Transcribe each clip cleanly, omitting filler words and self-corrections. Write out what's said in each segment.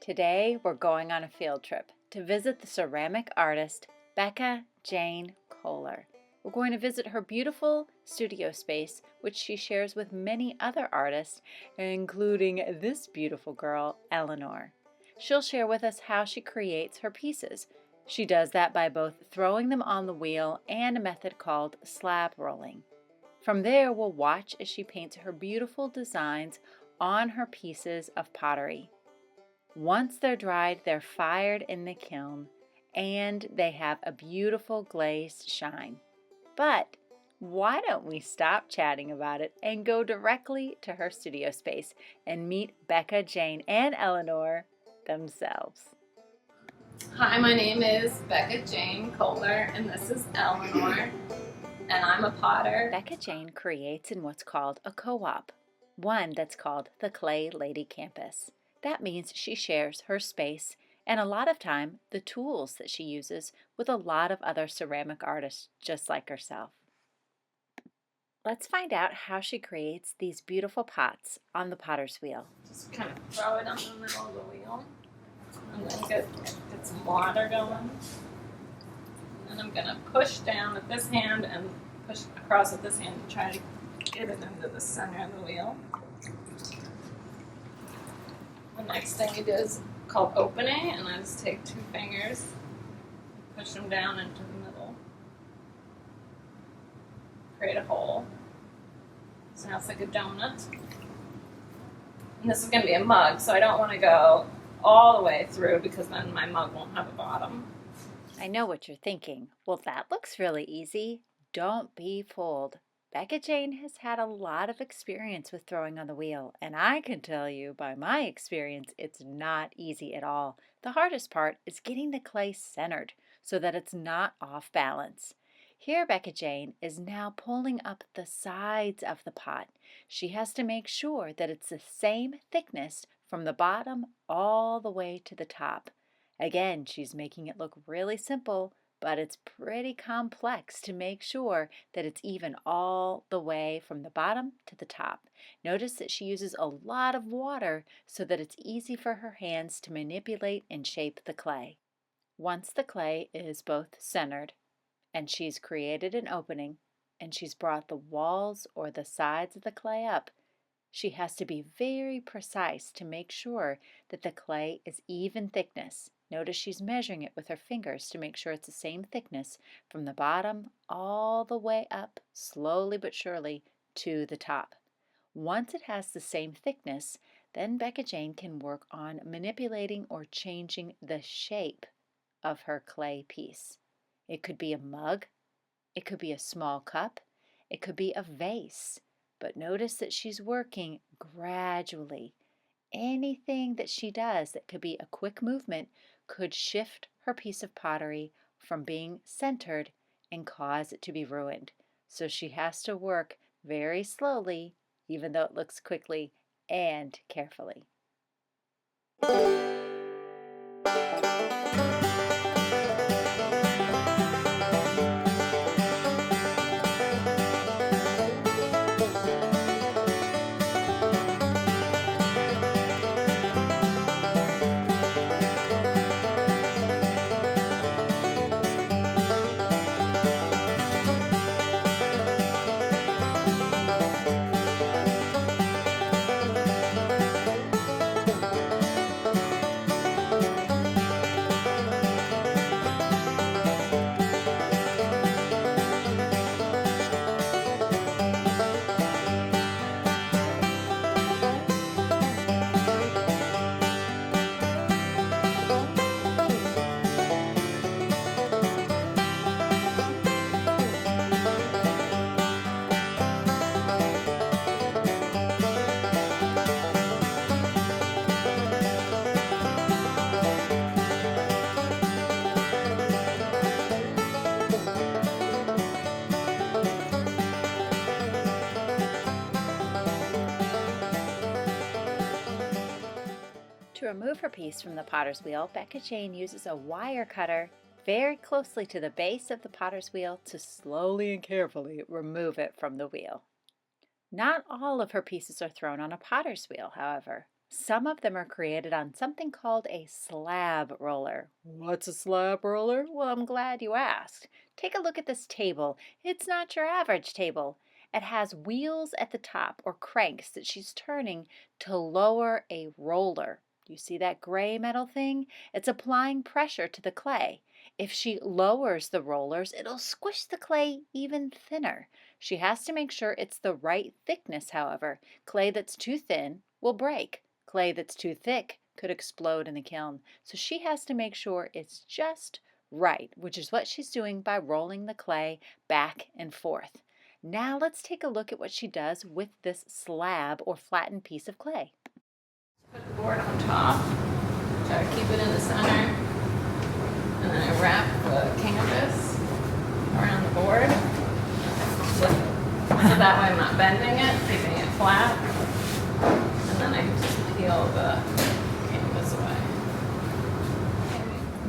Today we're going on a field trip to visit the ceramic artist Becca Jane Koehler. We're going to visit her beautiful studio space, which she shares with many other artists, including this beautiful girl, Eleanor. She'll share with us how she creates her pieces. She does that by both throwing them on the wheel and a method called slab rolling. From there, we'll watch as she paints her beautiful designs on her pieces of pottery. Once they're dried, they're fired in the kiln and they have a beautiful glazed shine. But why don't we stop chatting about it and go directly to her studio space and meet Becca Jane and Eleanor themselves. Hi, my name is Becca Jane Koehler, and this is Eleanor, and I'm a potter. Becca Jane creates in what's called a co-op, one that's called the Clay Lady Campus. That means she shares her space and a lot of time the tools that she uses with a lot of other ceramic artists just like herself. Let's find out how she creates these beautiful pots on the potter's wheel. Just kind of throw it on the middle of the wheel, and then get some water going. And I'm going to push down with this hand and push across with this hand to try to get it into the center of the wheel. The next thing you do is called opening, and I just take two fingers, push them down into the middle, create a hole. So now it's like a donut. And this is going to be a mug, so I don't want to go all the way through because then my mug won't have a bottom. I know what you're thinking. Well, that looks really easy. Don't be fooled. Becca Jane has had a lot of experience with throwing on the wheel, and I can tell you by my experience it's not easy at all. The hardest part is getting the clay centered so that it's not off balance. Here Becca Jane is now pulling up the sides of the pot. She has to make sure that it's the same thickness from the bottom all the way to the top. Again, she's making it look really simple, but it's pretty complex to make sure that it's even all the way from the bottom to the top. Notice that she uses a lot of water so that it's easy for her hands to manipulate and shape the clay. Once the clay is both centered and she's created an opening and she's brought the walls or the sides of the clay up, she has to be very precise to make sure that the clay is even thickness. Notice she's measuring it with her fingers to make sure it's the same thickness from the bottom all the way up, slowly but surely, to the top. Once it has the same thickness, then Becca Jane can work on manipulating or changing the shape of her clay piece. It could be a mug, it could be a small cup, it could be a vase. But notice that she's working gradually. Anything that she does that could be a quick movement could shift her piece of pottery from being centered and cause it to be ruined. So she has to work very slowly, even though it looks quickly, and carefully. To remove her piece from the potter's wheel, Becca Jane uses a wire cutter very closely to the base of the potter's wheel to slowly and carefully remove it from the wheel. Not all of her pieces are thrown on a potter's wheel, however. Some of them are created on something called a slab roller. What's a slab roller? Well, I'm glad you asked. Take a look at this table. It's not your average table. It has wheels at the top, or cranks, that she's turning to lower a roller. You see that gray metal thing? It's applying pressure to the clay. If she lowers the rollers, it'll squish the clay even thinner. She has to make sure it's the right thickness, however. Clay that's too thin will break. Clay that's too thick could explode in the kiln. So she has to make sure it's just right, which is what she's doing by rolling the clay back and forth. Now let's take a look at what she does with this slab or flattened piece of clay. Put the board on top, try to keep it in the center, and then I wrap the canvas around the board. So that way I'm not bending it, keeping it flat. And then I just peel the canvas away.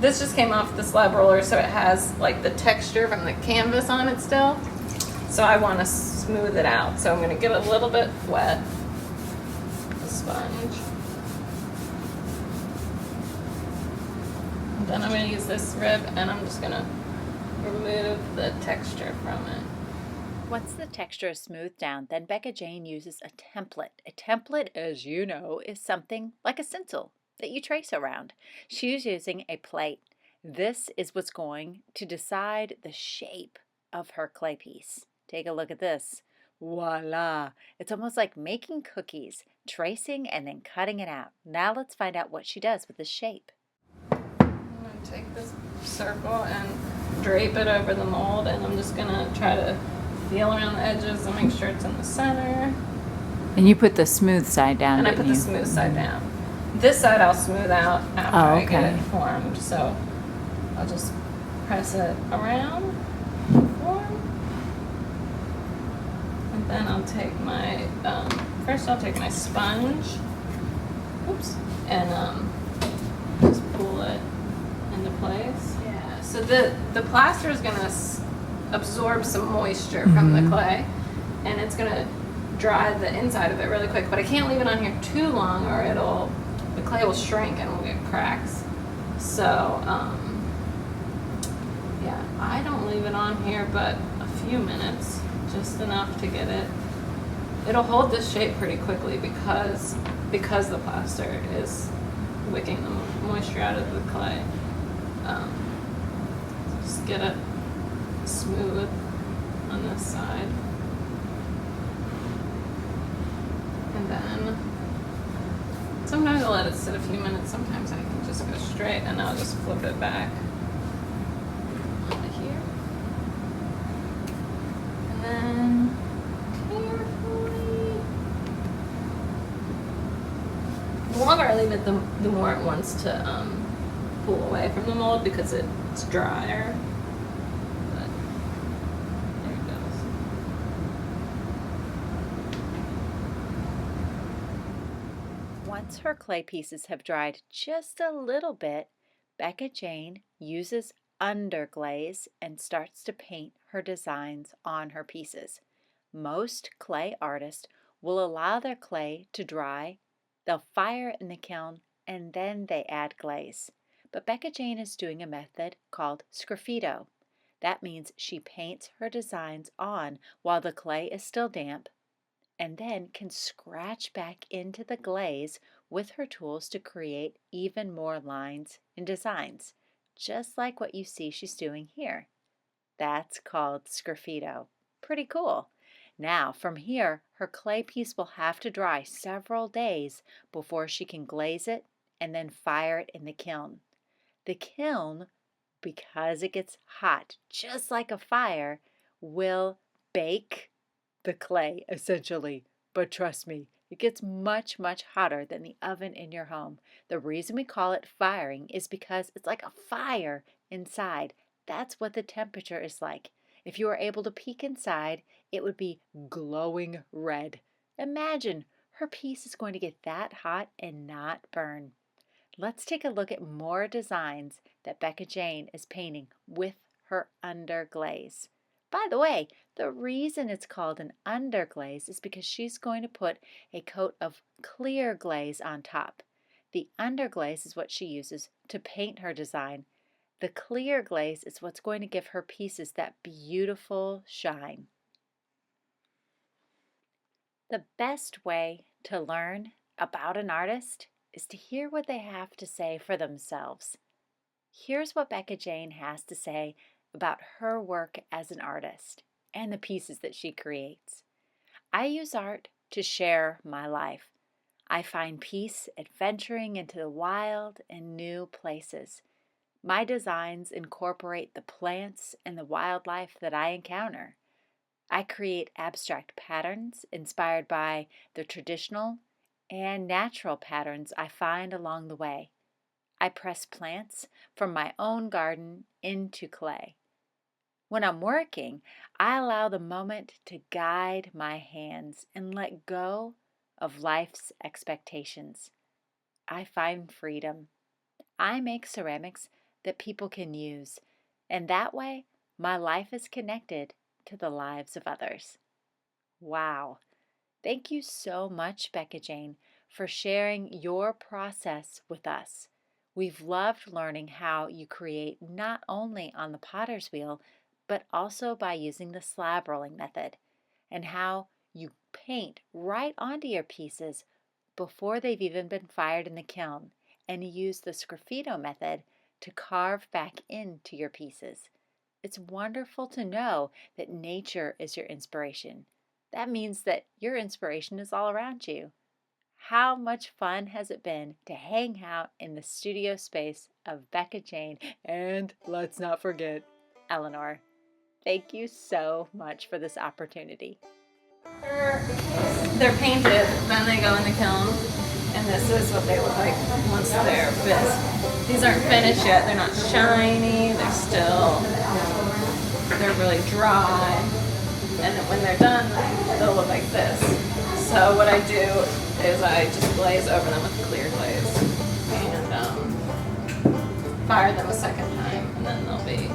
This just came off the slab roller, so it has like the texture from the canvas on it still. So I want to smooth it out. So I'm going to get a little bit wet, the sponge. And then I'm going to use this rib and I'm just going to remove the texture from it. Once the texture is smoothed down, then Becca Jane uses a template. A template, as you know, is something like a stencil that you trace around. She's using a plate. This is what's going to decide the shape of her clay piece. Take a look at this. Voila! It's almost like making cookies, tracing and then cutting it out. Now let's find out what she does with this shape. I'm going to take this circle and drape it over the mold, and I'm just going to try to feel around the edges and make sure it's in the center. And you put the smooth side down, And I put the smooth side down. This side I'll smooth out after I get it formed. So I'll just press it around the form. And then I'll take my, first I'll take my sponge, oops, and just pull it into place. Yeah, so the plaster is gonna absorb some moisture from the clay, and it's gonna dry the inside of it really quick, but I can't leave it on here too long or the clay will shrink and we'll get cracks. So, yeah, I don't leave it on here but a few minutes, just enough to get it. It'll hold this shape pretty quickly because the plaster is wicking the moisture out of the clay. Just get it smooth on this side. And then sometimes I'll let it sit a few minutes, sometimes I can just go straight and I'll just flip it back onto here. And then carefully, the longer I leave it, the more it wants to pull away from the mold because it's drier. But there it goes. Once her clay pieces have dried just a little bit, Becca Jane uses underglaze and starts to paint her designs on her pieces. Most clay artists will allow their clay to dry, they'll fire it in the kiln, and then they add glaze. But Becca Jane is doing a method called sgraffito. That means she paints her designs on while the clay is still damp, and then can scratch back into the glaze with her tools to create even more lines and designs, just like what you see she's doing here. That's called sgraffito. Pretty cool. Now, from here, her clay piece will have to dry several days before she can glaze it and then fire it in the kiln. The kiln, because it gets hot, just like a fire, will bake the clay, essentially. But trust me, it gets much, much hotter than the oven in your home. The reason we call it firing is because it's like a fire inside. That's what the temperature is like. If you were able to peek inside, it would be glowing red. Imagine her piece is going to get that hot and not burn. Let's take a look at more designs that Becca Jane is painting with her underglaze. By the way, the reason it's called an underglaze is because she's going to put a coat of clear glaze on top. The underglaze is what she uses to paint her design. The clear glaze is what's going to give her pieces that beautiful shine. The best way to learn about an artist is to hear what they have to say for themselves. Here's what Becca Jane has to say about her work as an artist and the pieces that she creates. I use art to share my life. I find peace adventuring into the wild and new places. My designs incorporate the plants and the wildlife that I encounter. I create abstract patterns inspired by the traditional and natural patterns I find along the way. I press plants from my own garden into clay. When I'm working, I allow the moment to guide my hands and let go of life's expectations. I find freedom. I make ceramics that people can use, and that way my life is connected to the lives of others. Wow. Thank you so much, Becca Jane, for sharing your process with us. We've loved learning how you create not only on the potter's wheel, but also by using the slab rolling method, and how you paint right onto your pieces before they've even been fired in the kiln, and use the sgraffito method to carve back into your pieces. It's wonderful to know that nature is your inspiration. That means that your inspiration is all around you. How much fun has it been to hang out in the studio space of Becca Jane and, let's not forget, Eleanor. Thank you so much for this opportunity. They're painted, then they go in the kiln, and this is what they look like once they're finished. These aren't finished yet, they're not shiny, they're really dry, and then when they're done, they'll look like this. So what I do is I just glaze over them with clear glaze, and fire them a second time, and then they'll be